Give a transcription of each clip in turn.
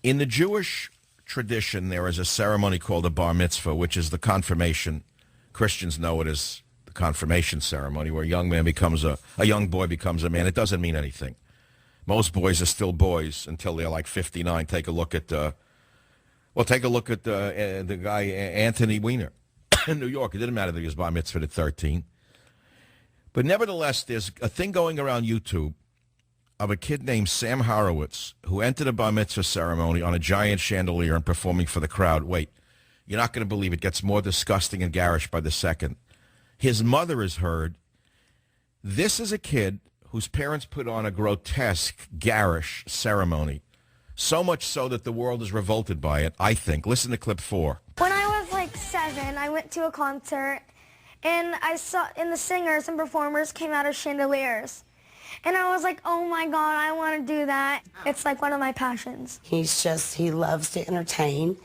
In the Jewish tradition, there is a ceremony called a Bar-Mitzvah, which is the confirmation. Christians know it as the confirmation ceremony, where a young boy becomes a man. It doesn't mean anything. Most boys are still boys until they're like 59. Take a look at the guy Anthony Weiner in New York. It didn't matter that he was bar mitzvah at 13. But nevertheless, there's a thing going around YouTube of a kid named Sam Horowitz who entered a bar mitzvah ceremony on a giant chandelier and performing for the crowd. Wait, you're not going to believe it. Gets more disgusting and garish by the second. His mother is heard. This is a kid whose parents put on a grotesque, garish ceremony. So much so that the world is revolted by it, I think. Listen to clip 4. When I was like 7, I went to a concert, and I saw the singers and performers came out of chandeliers. And I was like, oh my God, I want to do that. It's like one of my passions. He loves to entertain,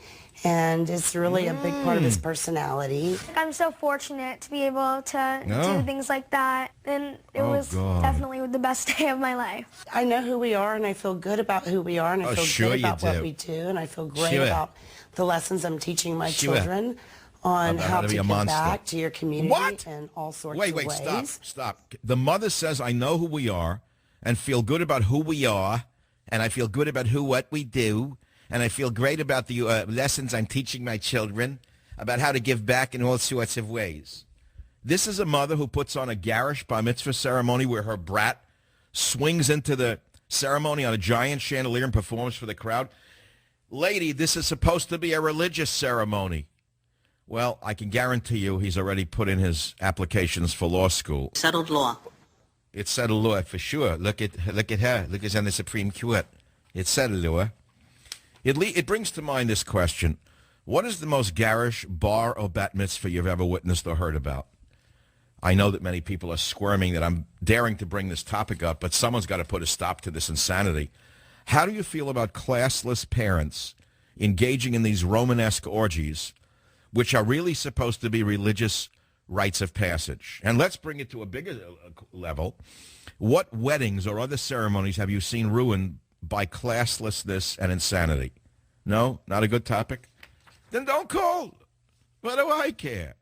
and it's really a big part of his personality. I'm so fortunate to be able to do things like that, and it was definitely the best day of my life. I know who we are, and I feel good about who we are, and I feel good about what we do, and I feel great about the lessons I'm teaching my children on how to give back to your community in all sorts of ways. Wait, stop. The mother says, I know who we are and feel good about who we are, and I feel good about what we do, and I feel great about the lessons I'm teaching my children about how to give back in all sorts of ways. This is a mother who puts on a garish bar mitzvah ceremony where her brat swings into the ceremony on a giant chandelier and performs for the crowd. Lady, this is supposed to be a religious ceremony. Well, I can guarantee you he's already put in his applications for law school. Settled law. It's settled law for sure. Look at her. Look, it's on the Supreme Court. It's settled law. It brings to mind this question. What is the most garish bar or bat mitzvah you've ever witnessed or heard about? I know that many people are squirming that I'm daring to bring this topic up, but someone's got to put a stop to this insanity. How do you feel about classless parents engaging in these Romanesque orgies, which are really supposed to be religious rites of passage? And let's bring it to a bigger level. What weddings or other ceremonies have you seen ruined by classlessness and insanity? No? Not a good topic? Then don't call. What do I care?